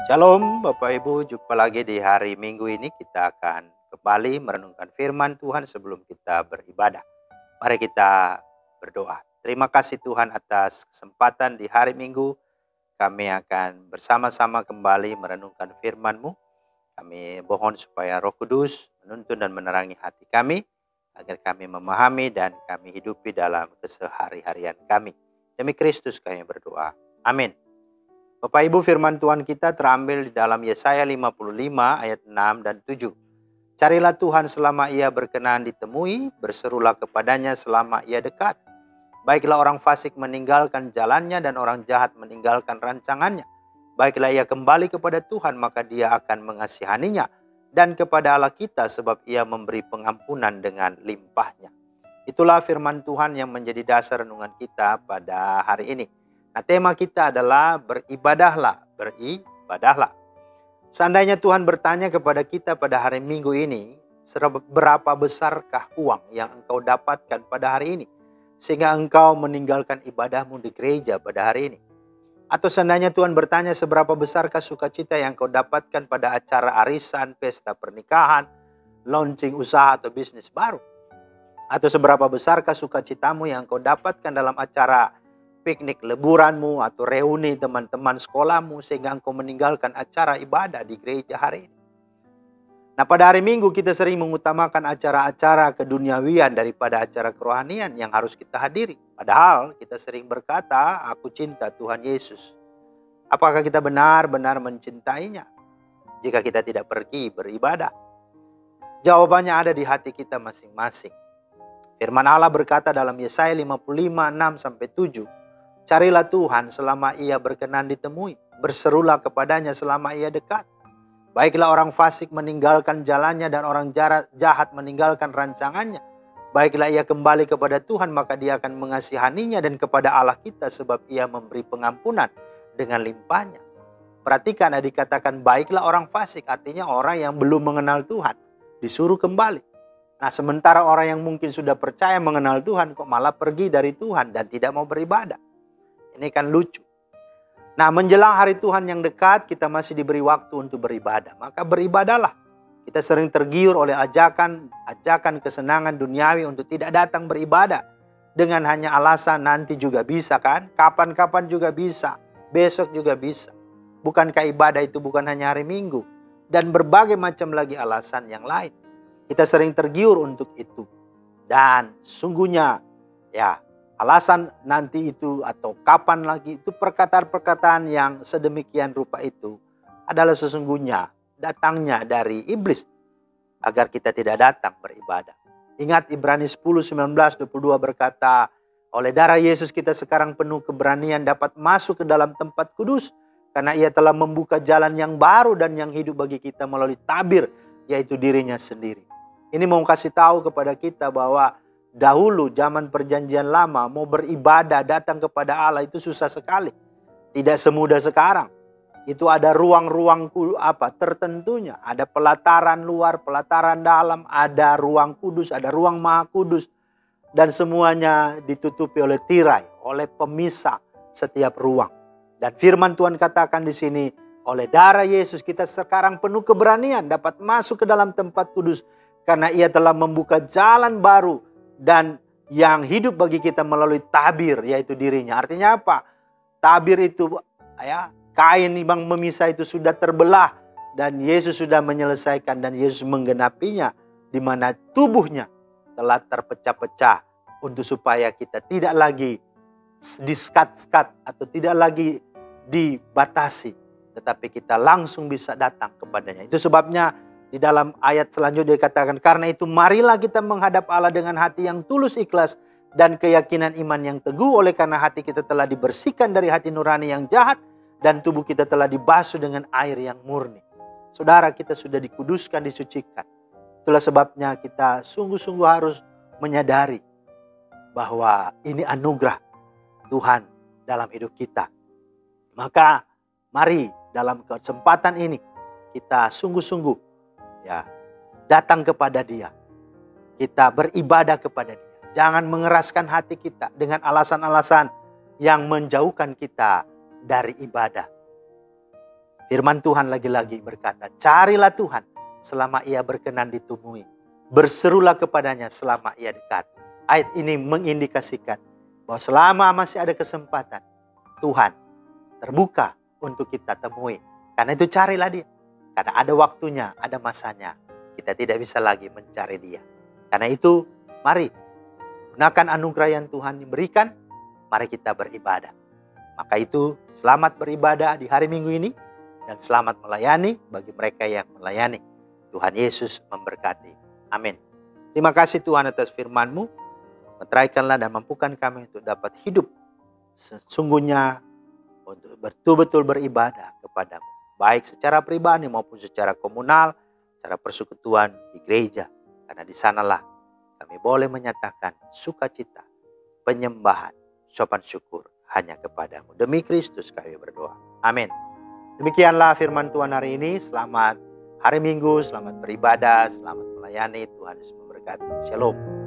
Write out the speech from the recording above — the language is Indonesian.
Shalom Bapak Ibu, jumpa lagi di hari Minggu ini. Kita akan kembali merenungkan firman Tuhan sebelum kita beribadah. Mari kita berdoa. Terima kasih Tuhan atas kesempatan di hari Minggu. Kami akan bersama-sama kembali merenungkan firman-Mu. Kami mohon supaya Roh Kudus menuntun dan menerangi hati kami, agar kami memahami dan kami hidupi dalam kesehari-harian kami. Demi Kristus kami berdoa. Amin. Bapak Ibu, firman Tuhan kita terambil di dalam Yesaya 55 ayat 6 dan 7. Carilah Tuhan selama ia berkenan ditemui, berserulah kepadanya selama ia dekat. Baiklah orang fasik meninggalkan jalannya dan orang jahat meninggalkan rancangannya. Baiklah ia kembali kepada Tuhan, maka dia akan mengasihaninya. Dan kepada Allah kita, sebab ia memberi pengampunan dengan limpahnya. Itulah firman Tuhan yang menjadi dasar renungan kita pada hari ini. Nah, tema kita adalah beribadahlah, beribadahlah. Seandainya Tuhan bertanya kepada kita pada hari Minggu ini, berapa besarkah uang yang engkau dapatkan pada hari ini, sehingga engkau meninggalkan ibadahmu di gereja pada hari ini? Atau seandainya Tuhan bertanya seberapa besarkah sukacita yang engkau dapatkan pada acara arisan, pesta pernikahan, launching usaha atau bisnis baru? Atau seberapa besarkah sukacitamu yang engkau dapatkan dalam acara piknik liburanmu atau reuni teman-teman sekolahmu, sehingga engkau meninggalkan acara ibadah di gereja hari ini? Nah, pada hari Minggu kita sering mengutamakan acara-acara keduniawian daripada acara kerohanian yang harus kita hadiri. Padahal kita sering berkata, aku cinta Tuhan Yesus. Apakah kita benar-benar mencintainya jika kita tidak pergi beribadah? Jawabannya ada di hati kita masing-masing. Firman Allah berkata dalam Yesaya 55, 6-7. Carilah Tuhan selama ia berkenan ditemui, berserulah kepadanya selama ia dekat. Baiklah orang fasik meninggalkan jalannya dan orang jahat meninggalkan rancangannya. Baiklah ia kembali kepada Tuhan, maka dia akan mengasihaninya, dan kepada Allah kita, sebab ia memberi pengampunan dengan limpahnya. Perhatikan, ada dikatakan baiklah orang fasik, artinya orang yang belum mengenal Tuhan, disuruh kembali. Nah, sementara orang yang mungkin sudah percaya mengenal Tuhan kok malah pergi dari Tuhan dan tidak mau beribadah. Ini kan lucu. Nah, menjelang hari Tuhan yang dekat, kita masih diberi waktu untuk beribadah. Maka beribadahlah. Kita sering tergiur oleh ajakan kesenangan duniawi untuk tidak datang beribadah. Dengan hanya alasan nanti juga bisa kan? Kapan-kapan juga bisa. Besok juga bisa. Bukankah ibadah itu bukan hanya hari Minggu? Dan berbagai macam lagi alasan yang lain. Kita sering tergiur untuk itu. Dan sungguhnya ya, alasan nanti itu atau kapan lagi itu, perkataan-perkataan yang sedemikian rupa itu adalah sesungguhnya datangnya dari iblis agar kita tidak datang beribadah. Ingat Ibrani 10, 19, 22 berkata, oleh darah Yesus kita sekarang penuh keberanian dapat masuk ke dalam tempat kudus, karena ia telah membuka jalan yang baru dan yang hidup bagi kita melalui tabir, yaitu dirinya sendiri. Ini mau kasih tahu kepada kita bahwa dahulu zaman perjanjian lama mau beribadah datang kepada Allah itu susah sekali. Tidak semudah sekarang. Itu ada ruang-ruang tertentunya. Ada pelataran luar, pelataran dalam, ada ruang kudus, ada ruang maha kudus. Dan semuanya ditutupi oleh tirai, oleh pemisah setiap ruang. Dan firman Tuhan katakan di sini, oleh darah Yesus kita sekarang penuh keberanian dapat masuk ke dalam tempat kudus, karena ia telah membuka jalan baru dan yang hidup bagi kita melalui tabir, yaitu dirinya. Artinya apa? Tabir itu ya, kain yang memisah itu sudah terbelah dan Yesus sudah menyelesaikan dan Yesus menggenapinya, di mana tubuhnya telah terpecah-pecah untuk supaya kita tidak lagi diskat-skat atau tidak lagi dibatasi, tetapi kita langsung bisa datang kepadanya. Itu sebabnya di dalam ayat selanjutnya dikatakan, karena itu marilah kita menghadap Allah dengan hati yang tulus ikhlas dan keyakinan iman yang teguh, oleh karena hati kita telah dibersihkan dari hati nurani yang jahat dan tubuh kita telah dibasuh dengan air yang murni. Saudara, kita sudah dikuduskan, disucikan. Itulah sebabnya kita sungguh-sungguh harus menyadari bahwa ini anugerah Tuhan dalam hidup kita. Maka mari dalam kesempatan ini kita sungguh-sungguh datang kepada Dia. Kita beribadah kepada Dia. Jangan mengeraskan hati kita dengan alasan-alasan yang menjauhkan kita dari ibadah. Firman Tuhan lagi-lagi berkata, carilah Tuhan selama ia berkenan ditemui. Berserulah kepadanya selama ia dekat. Ayat ini mengindikasikan bahwa selama masih ada kesempatan, Tuhan terbuka untuk kita temui. Karena itu carilah dia. Karena ada waktunya, ada masanya. Kita tidak bisa lagi mencari dia. Karena itu, mari gunakan anugerah yang Tuhan berikan. Mari kita beribadah. Maka itu, selamat beribadah di hari Minggu ini. Dan selamat melayani bagi mereka yang melayani. Tuhan Yesus memberkati. Amin. Terima kasih Tuhan atas firman-Mu. Meteraikanlah dan mampukan kami untuk dapat hidup sesungguhnya untuk betul-betul beribadah kepadamu. Baik secara pribadi maupun secara komunal, secara persekutuan di gereja. Karena di sanalah kami boleh menyatakan sukacita, penyembahan, sopan syukur hanya kepadamu. Demi Kristus kami berdoa. Amin. Demikianlah firman Tuhan hari ini. Selamat hari Minggu, selamat beribadah, selamat melayani. Tuhan Yesus memberkati. Shalom.